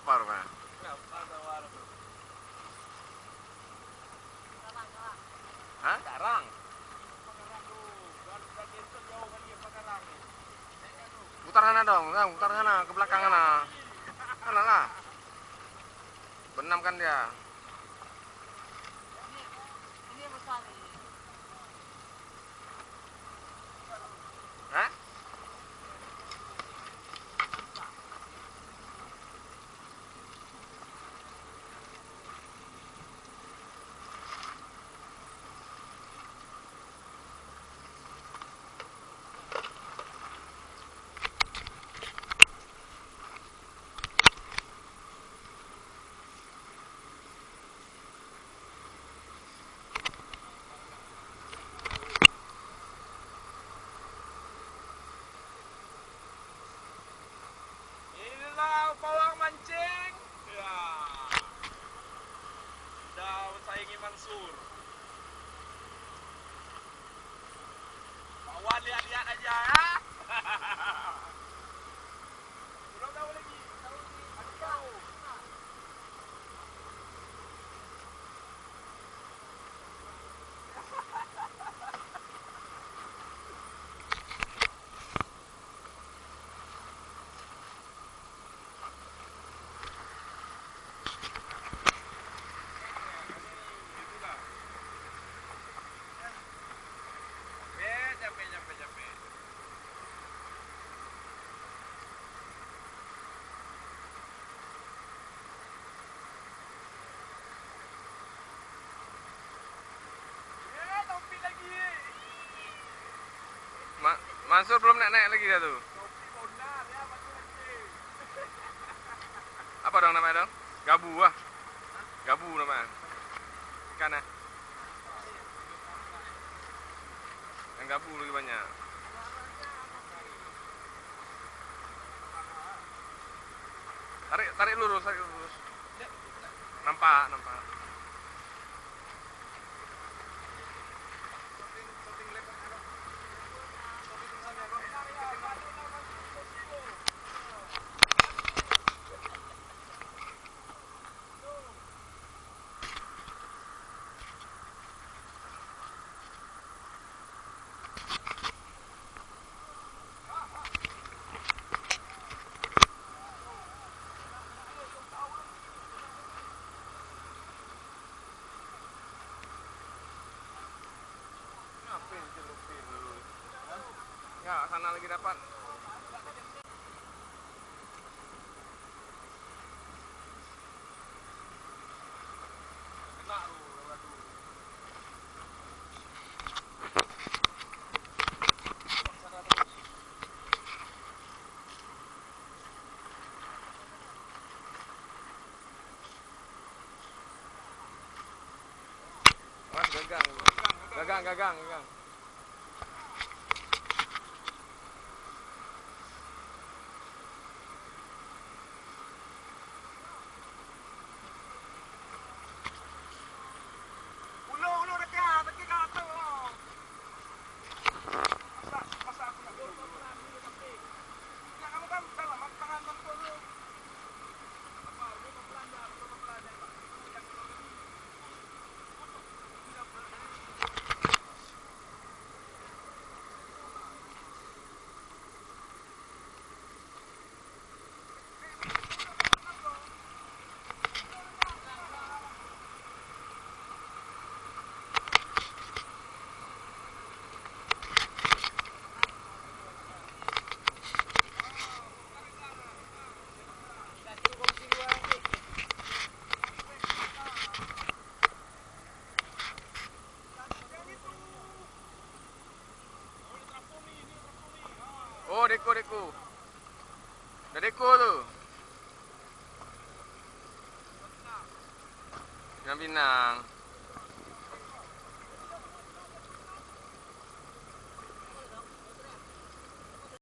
Lapar, Pak. Hah? Sekarang. Putar sana dong, putar sana ke belakang sana. Sana lah. Benam kan dia. Ini besar nih. Hah? Inilah pawang mancing. Ya. Sudah mensaingi Mansur. Bawa lihat-lihat aja ya. Udah tahu lagi. Aku tahu. Capek. Topi lagi. Mansur belum naik lagi dah tu. Topi bonar ya, masuk lagi. Apa dong namanya dong? Gabu ah. Gabu namanya. Ikan ah. Yang gabu lagi banyak. Tarik lurus. Nampak. Ya, sana lagi dapat. Mas gagang. Ulu dekat ke atas. Masa aku nak dulu. Enggak, kamu kan dalam tangan kamu dulu. Apa? Dia mau belanja. Oh, deko. Dah deko tu. Yang Pinang.